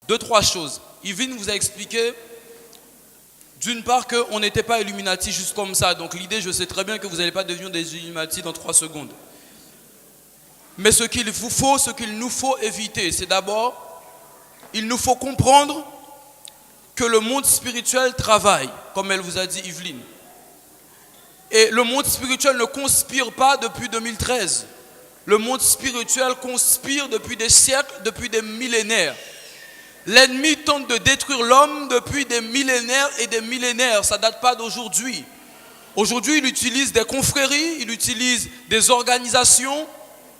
Deux, trois choses. Yvine vous a expliqué, d'une part, qu'on n'était pas Illuminati juste comme ça. Donc l'idée, je sais très bien que vous n'allez pas devenir des Illuminati dans 3 secondes. Mais ce qu'il vous faut, ce qu'il nous faut éviter, c'est d'abord, il nous faut comprendre que le monde spirituel travaille, comme elle vous a dit Yveline. Et le monde spirituel ne conspire pas depuis 2013. Le monde spirituel conspire depuis des siècles, depuis des millénaires. L'ennemi tente de détruire l'homme depuis des millénaires et des millénaires. Ça ne date pas d'aujourd'hui. Aujourd'hui, il utilise des confréries, il utilise des organisations,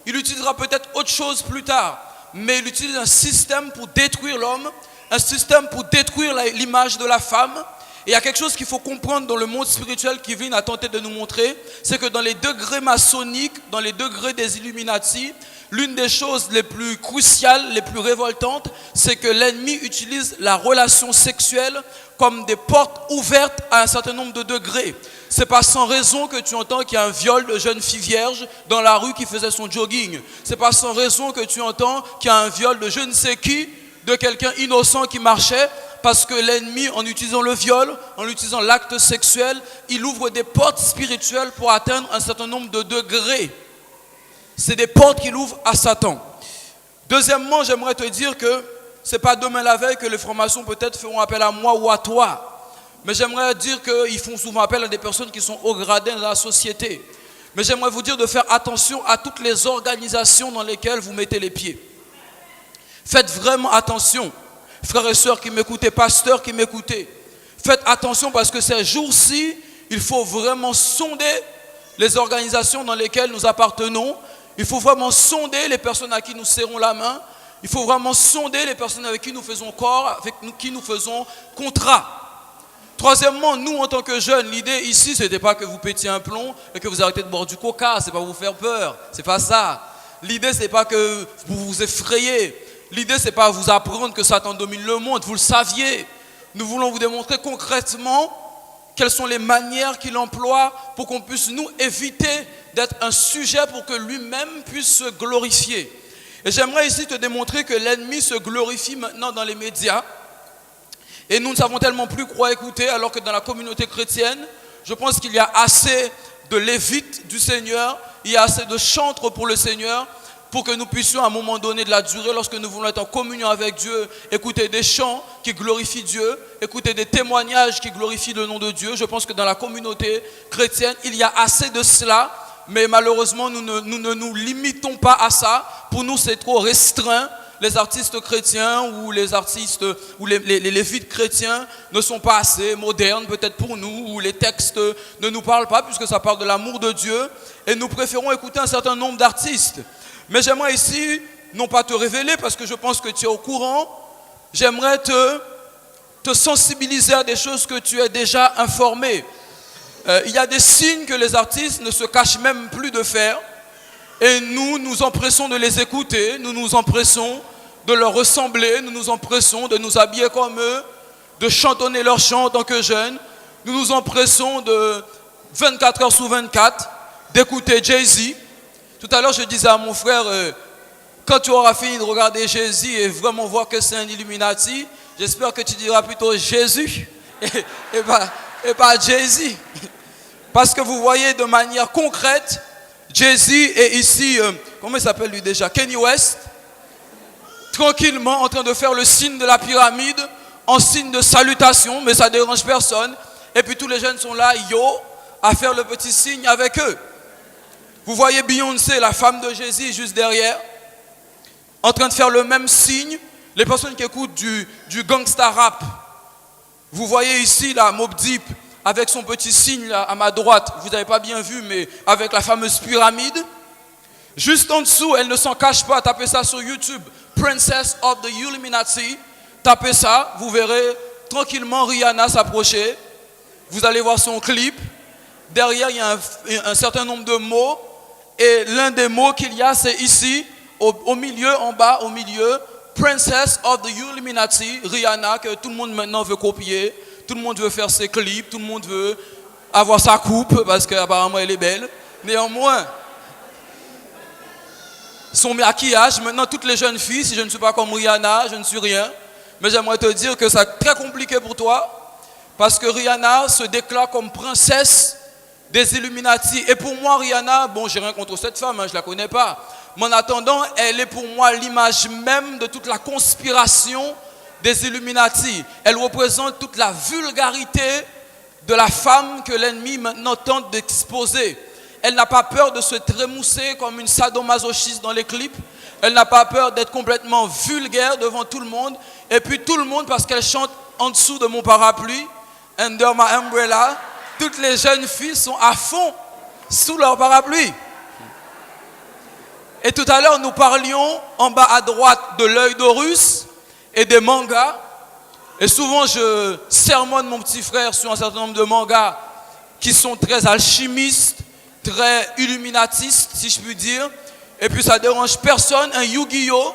il utilisera peut-être autre chose plus tard. Mais il utilise un système pour détruire l'homme, un système pour détruire l'image de la femme. Et il y a quelque chose qu'il faut comprendre dans le monde spirituel qu'Yvine a tenté de nous montrer, c'est que dans les degrés maçonniques, dans les degrés des Illuminati, l'une des choses les plus cruciales, les plus révoltantes, c'est que l'ennemi utilise la relation sexuelle comme des portes ouvertes à un certain nombre de degrés. C'est pas sans raison que tu entends qu'il y a un viol de jeune fille vierge dans la rue qui faisait son jogging. C'est pas sans raison que tu entends qu'il y a un viol de je ne sais qui, de quelqu'un innocent qui marchait, parce que l'ennemi, en utilisant le viol, en utilisant l'acte sexuel, il ouvre des portes spirituelles pour atteindre un certain nombre de degrés. C'est des portes qu'il ouvre à Satan. Deuxièmement, j'aimerais te dire que ce n'est pas demain la veille que les francs-maçons peut-être feront appel à moi ou à toi. Mais j'aimerais dire qu'ils font souvent appel à des personnes qui sont haut gradées dans la société. Mais j'aimerais vous dire de faire attention à toutes les organisations dans lesquelles vous mettez les pieds. Faites vraiment attention. Frères et sœurs qui m'écoutez, pasteurs qui m'écoutez, faites attention parce que ces jours-ci, il faut vraiment sonder les organisations dans lesquelles nous appartenons. Il faut vraiment sonder les personnes à qui nous serrons la main. Il faut vraiment sonder les personnes avec qui nous faisons corps, avec qui nous faisons contrat. Troisièmement, nous en tant que jeunes, l'idée ici, ce n'était pas que vous pétiez un plomb et que vous arrêtez de boire du coca, c'est pas vous faire peur, c'est pas ça. L'idée, c'est pas que vous vous effrayez. L'idée, c'est pas vous apprendre que Satan domine le monde, vous le saviez. Nous voulons vous démontrer concrètement quelles sont les manières qu'il emploie pour qu'on puisse nous éviter d'être un sujet pour que lui-même puisse se glorifier. Et j'aimerais ici te démontrer que l'ennemi se glorifie maintenant dans les médias. Et nous ne savons tellement plus quoi écouter, alors que dans la communauté chrétienne, je pense qu'il y a assez de lévites du Seigneur, il y a assez de chantres pour le Seigneur, pour que nous puissions à un moment donné de la durée, lorsque nous voulons être en communion avec Dieu, écouter des chants qui glorifient Dieu, écouter des témoignages qui glorifient le nom de Dieu. Je pense que dans la communauté chrétienne, il y a assez de cela, mais malheureusement, nous ne nous limitons pas à ça. Pour nous, c'est trop restreint. Les artistes chrétiens ou les artistes ou les lévites chrétiens ne sont pas assez modernes peut-être pour nous, ou les textes ne nous parlent pas puisque ça parle de l'amour de Dieu, et nous préférons écouter un certain nombre d'artistes. Mais j'aimerais ici, non pas te révéler parce que je pense que tu es au courant, j'aimerais te sensibiliser à des choses que tu es déjà informé. Il y a des signes que les artistes ne se cachent même plus de faire. Et nous nous empressons de les écouter, nous nous empressons de leur ressembler, nous nous empressons de nous habiller comme eux, de chantonner leurs chants en tant que jeunes. Nous nous empressons de 24 heures sur 24 d'écouter Jay-Z. Tout à l'heure, je disais à mon frère, quand tu auras fini de regarder Jay-Z et vraiment voir que c'est un Illuminati, j'espère que tu diras plutôt Jésus et pas Jay-Z. Parce que vous voyez de manière concrète, Jay-Z est ici, comment il s'appelle lui déjà, Kanye West, tranquillement en train de faire le signe de la pyramide, en signe de salutation, mais ça ne dérange personne. Et puis tous les jeunes sont là, à faire le petit signe avec eux. Vous voyez Beyoncé, la femme de Jay-Z, juste derrière, en train de faire le même signe. Les personnes qui écoutent du gangsta rap, vous voyez ici la Mobb Deep, avec son petit signe là, à ma droite, vous n'avez pas bien vu, mais avec la fameuse pyramide. Juste en dessous, elle ne s'en cache pas, tapez ça sur YouTube, Princess of the Illuminati, tapez ça, vous verrez tranquillement Rihanna s'approcher, vous allez voir son clip, derrière il y a un certain nombre de mots, et l'un des mots qu'il y a c'est ici, au milieu, en bas, au milieu, Princess of the Illuminati, Rihanna, que tout le monde maintenant veut copier. Tout le monde veut faire ses clips, tout le monde veut avoir sa coupe parce qu'apparemment elle est belle. Néanmoins, son maquillage, maintenant toutes les jeunes filles, si je ne suis pas comme Rihanna, je ne suis rien. Mais j'aimerais te dire que c'est très compliqué pour toi, parce que Rihanna se déclare comme princesse des Illuminati. Et pour moi, Rihanna, bon, j'ai rien contre cette femme, je la connais pas. Mais en attendant, elle est pour moi l'image même de toute la conspiration des Illuminati. Elle représente toute la vulgarité de la femme que l'ennemi maintenant tente d'exposer. Elle n'a pas peur de se trémousser comme une sadomasochiste dans les clips. Elle n'a pas peur d'être complètement vulgaire devant tout le monde. Et puis tout le monde, parce qu'elle chante en dessous de mon parapluie, Under my umbrella, toutes les jeunes filles sont à fond sous leur parapluie. Et tout à l'heure, nous parlions en bas à droite de l'œil d'Horus et des mangas. Et souvent, je sermonne mon petit frère sur un certain nombre de mangas qui sont très alchimistes, très illuminatistes, si je puis dire. Et puis, ça ne dérange personne. Un Yu-Gi-Oh!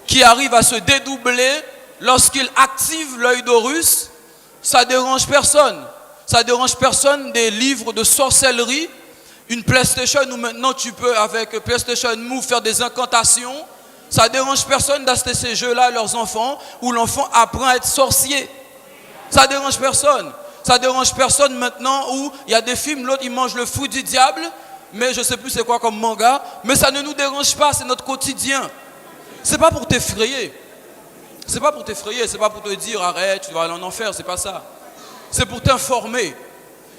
Qui arrive à se dédoubler lorsqu'il active l'œil d'Horus, ça ne dérange personne. Ça ne dérange personne des livres de sorcellerie. Une PlayStation où maintenant tu peux, avec PlayStation Move, faire des incantations. Ça ne dérange personne d'acheter ces jeux-là à leurs enfants, où l'enfant apprend à être sorcier. Ça ne dérange personne. Ça ne dérange personne maintenant où il y a des films, l'autre il mange le fruit du diable, mais je ne sais plus c'est quoi comme manga, mais ça ne nous dérange pas, c'est notre quotidien. C'est pas pour t'effrayer. C'est pas pour t'effrayer, c'est pas pour te dire arrête, tu vas aller en enfer, c'est pas ça. C'est pour t'informer.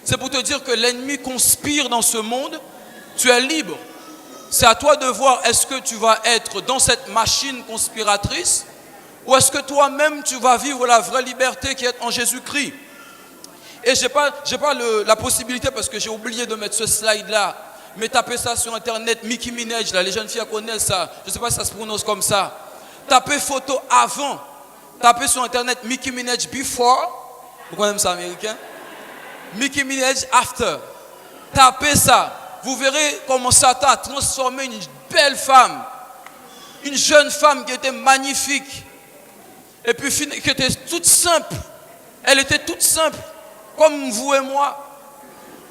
C'est pour te dire que l'ennemi conspire dans ce monde, tu es libre. C'est à toi de voir, est-ce que tu vas être dans cette machine conspiratrice ou est-ce que toi-même tu vas vivre la vraie liberté qui est en Jésus-Christ. Et j'ai pas la possibilité, parce que j'ai oublié de mettre ce slide-là, mais tapez ça sur internet, Nicki Minaj, là, les jeunes filles connaissent ça, je ne sais pas si ça se prononce comme ça. Tapez photo avant, tapez sur internet Nicki Minaj before, vous connaissez ça américain? Nicki Minaj after. Tapez ça. Vous verrez comment Satan a transformé une belle femme, une jeune femme qui était magnifique, et puis qui était toute simple. Elle était toute simple, comme vous et moi.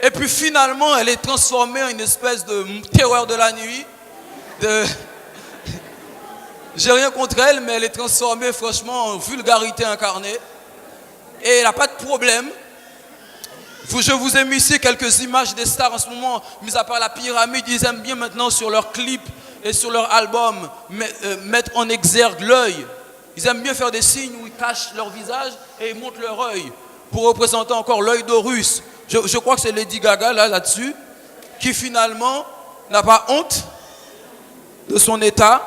Et puis finalement, elle est transformée en une espèce de terreur de la nuit. J'ai rien contre elle, mais elle est transformée franchement en vulgarité incarnée. Et elle n'a pas de problème. Je vous ai mis ici quelques images des stars en ce moment, mis à part la pyramide. Ils aiment bien maintenant sur leurs clips et sur leurs albums mettre en exergue l'œil. Ils aiment bien faire des signes où ils cachent leur visage et ils montrent leur œil pour représenter encore l'œil d'Horus. Je crois que c'est Lady Gaga là-dessus qui finalement n'a pas honte de son état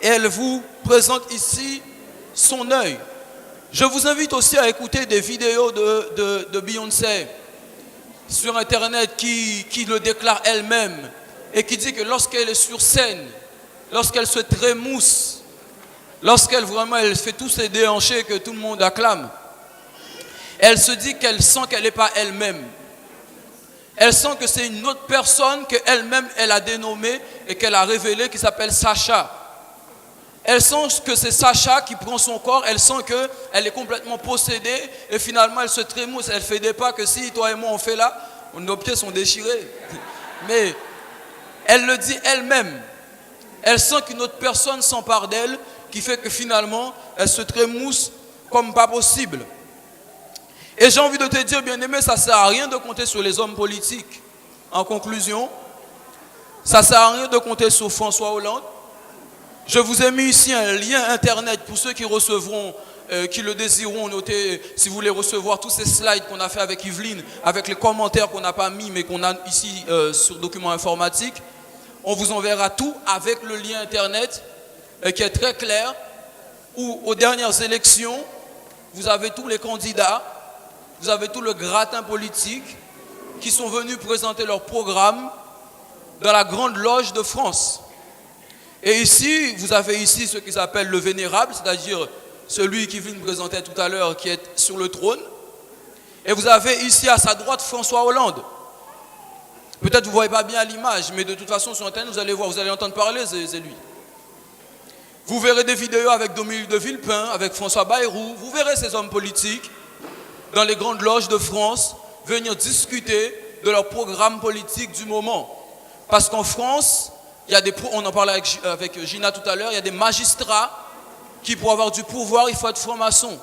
et elle vous présente ici son œil. Je vous invite aussi à écouter des vidéos de Beyoncé sur internet qui le déclare elle-même et qui dit que lorsqu'elle est sur scène, lorsqu'elle se trémousse, lorsqu'elle vraiment elle fait tous ses déhanchés que tout le monde acclame, elle se dit qu'elle sent qu'elle n'est pas elle-même. Elle sent que c'est une autre personne qu'elle-même elle a dénommée et qu'elle a révélée qui s'appelle Sacha. Elle sent que c'est Sacha qui prend son corps, elle sent qu'elle est complètement possédée et finalement elle se trémousse, elle fait des pas que si toi et moi on fait là, nos pieds sont déchirés. Mais elle le dit elle-même. Elle sent qu'une autre personne s'empare d'elle qui fait que finalement elle se trémousse comme pas possible. Et j'ai envie de te dire, bien aimé, ça ne sert à rien de compter sur les hommes politiques. En conclusion, ça ne sert à rien de compter sur François Hollande. Je vous ai mis ici un lien internet pour ceux qui recevront, qui le désireront noter, si vous voulez recevoir tous ces slides qu'on a fait avec Yveline, avec les commentaires qu'on n'a pas mis mais qu'on a ici sur document informatique. On vous enverra tout avec le lien internet qui est très clair, où aux dernières élections, vous avez tous les candidats, vous avez tout le gratin politique qui sont venus présenter leur programme dans la Grande Loge de France. Et ici, vous avez ici ce qu'ils appellent le vénérable, c'est-à-dire celui qui vient présenter tout à l'heure, qui est sur le trône. Et vous avez ici à sa droite François Hollande. Peut-être que vous ne voyez pas bien l'image, mais de toute façon sur Internet, vous allez voir, vous allez entendre parler, c'est lui. Vous verrez des vidéos avec Dominique de Villepin, avec François Bayrou. Vous verrez ces hommes politiques dans les grandes loges de France venir discuter de leur programme politique du moment. Parce qu'en France, il y a on en parlait avec Gina tout à l'heure, il y a des magistrats qui pour avoir du pouvoir, il faut être franc-maçon.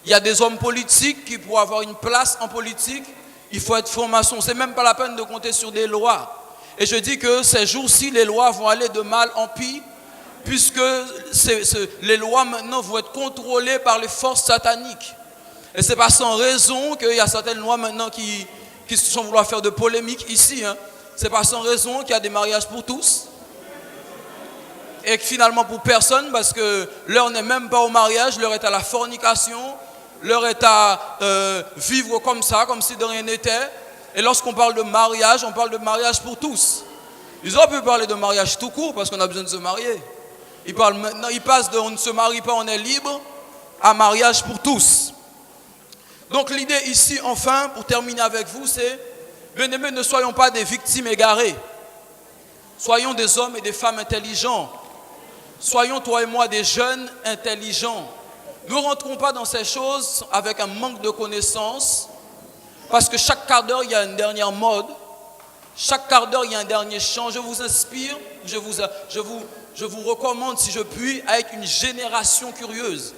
Il y a des hommes politiques qui pour avoir une place en politique, il faut être franc-maçon. C'est même pas la peine de compter sur des lois. Et je dis que ces jours-ci, les lois vont aller de mal en pis, puisque les lois maintenant vont être contrôlées par les forces sataniques. Et c'est pas sans raison qu'il y a certaines lois maintenant qui sont vouloir faire de polémique ici. Hein. C'est pas sans raison qu'il y a des mariages pour tous. Et que finalement pour personne, parce que l'heure n'est même pas au mariage, l'heure est à la fornication, l'heure est à vivre comme ça, comme si de rien n'était. Et lorsqu'on parle de mariage, on parle de mariage pour tous. Ils auraient pu parler de mariage tout court parce qu'on a besoin de se marier. Ils parlent maintenant, ils passent de on ne se marie pas, on est libre, à mariage pour tous. Donc l'idée ici, enfin, pour terminer avec vous, c'est, bien-aimés, ne soyons pas des victimes égarées. Soyons des hommes et des femmes intelligents. Soyons, toi et moi, des jeunes intelligents. Ne rentrons pas dans ces choses avec un manque de connaissances, parce que chaque quart d'heure, il y a une dernière mode. Chaque quart d'heure, il y a un dernier chant. Je vous inspire, je vous recommande, si je puis, à être une génération curieuse.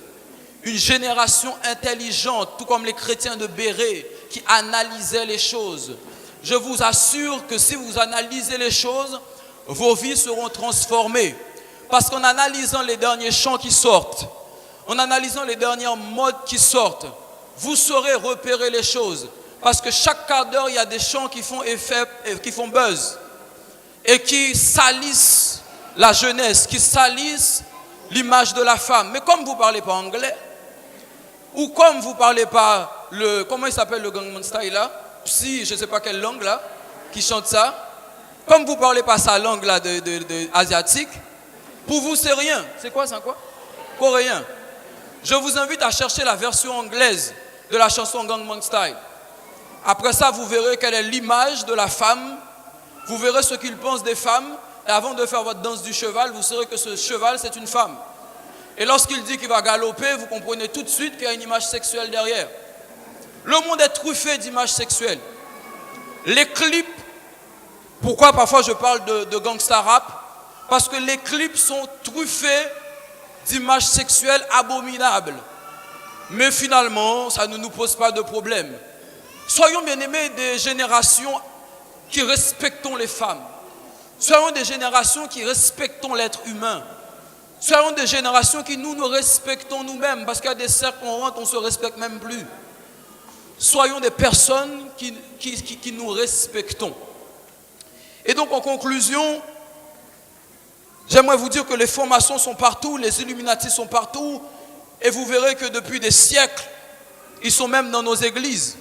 Une génération intelligente, tout comme les chrétiens de Béret, qui analysaient les choses. Je vous assure que si vous analysez les choses, vos vies seront transformées. Parce qu'en analysant les derniers chants qui sortent, en analysant les dernières modes qui sortent, vous saurez repérer les choses. Parce que chaque quart d'heure, il y a des chants qui font effet, qui font buzz. Et qui salissent la jeunesse, qui salissent l'image de la femme. Mais comme vous ne parlez pas anglais, ou comme vous ne parlez pas comment il s'appelle le Gangnam Style là, Psy, je ne sais pas quelle langue là, qui chante ça, comme vous ne parlez pas sa langue là asiatique, pour vous c'est rien. C'est quoi ça quoi? Coréen. Je vous invite à chercher la version anglaise de la chanson Gangnam Style. Après ça, vous verrez quelle est l'image de la femme, vous verrez ce qu'il pense des femmes, et avant de faire votre danse du cheval, vous saurez que ce cheval c'est une femme. Et lorsqu'il dit qu'il va galoper, vous comprenez tout de suite qu'il y a une image sexuelle derrière. Le monde est truffé d'images sexuelles. Les clips, pourquoi parfois je parle de gangsta rap? Parce que les clips sont truffés d'images sexuelles abominables. Mais finalement, ça ne nous pose pas de problème. Soyons bien aimés des générations qui respectons les femmes. Soyons des générations qui respectons l'être humain. Soyons des générations qui nous respectons nous-mêmes, parce qu'il y a des cercles qu'on rentre, on ne se respecte même plus. Soyons des personnes qui nous respectons. Et donc en conclusion, j'aimerais vous dire que les formations sont partout, les Illuminati sont partout, et vous verrez que depuis des siècles, ils sont même dans nos églises.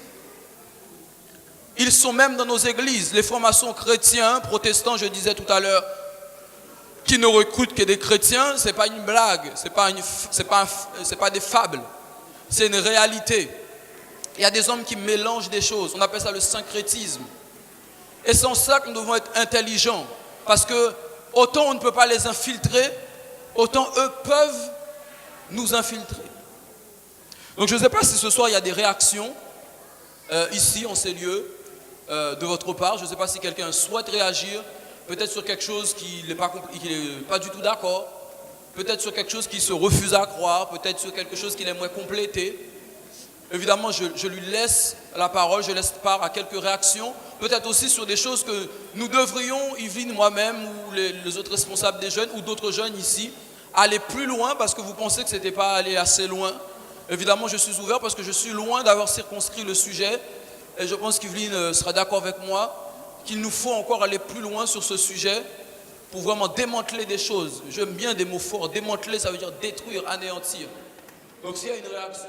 Ils sont même dans nos églises. Les formations chrétiens, protestants, je disais tout à l'heure, qui ne recrutent que des chrétiens, ce n'est pas une blague, ce n'est pas des fables, c'est une réalité. Il y a des hommes qui mélangent des choses, on appelle ça le syncrétisme. Et c'est en ça que nous devons être intelligents, parce que autant on ne peut pas les infiltrer, autant eux peuvent nous infiltrer. Donc je ne sais pas si ce soir il y a des réactions, ici en ces lieux, de votre part. Je ne sais pas si quelqu'un souhaite réagir. Peut-être sur quelque chose qui n'est pas du tout d'accord, peut-être sur quelque chose qui se refuse à croire, peut-être sur quelque chose qu'il aimerait compléter. Évidemment, je lui laisse la parole, je laisse part à quelques réactions, peut-être aussi sur des choses que nous devrions, Yveline, moi-même, ou les autres responsables des jeunes, ou d'autres jeunes ici, aller plus loin parce que vous pensez que ce n'était pas aller assez loin. Évidemment, je suis ouvert parce que je suis loin d'avoir circonscrit le sujet, et je pense qu'Yveline sera d'accord avec moi, qu'il nous faut encore aller plus loin sur ce sujet pour vraiment démanteler des choses. J'aime bien des mots forts. Démanteler, ça veut dire détruire, anéantir. Donc s'il y a une réaction...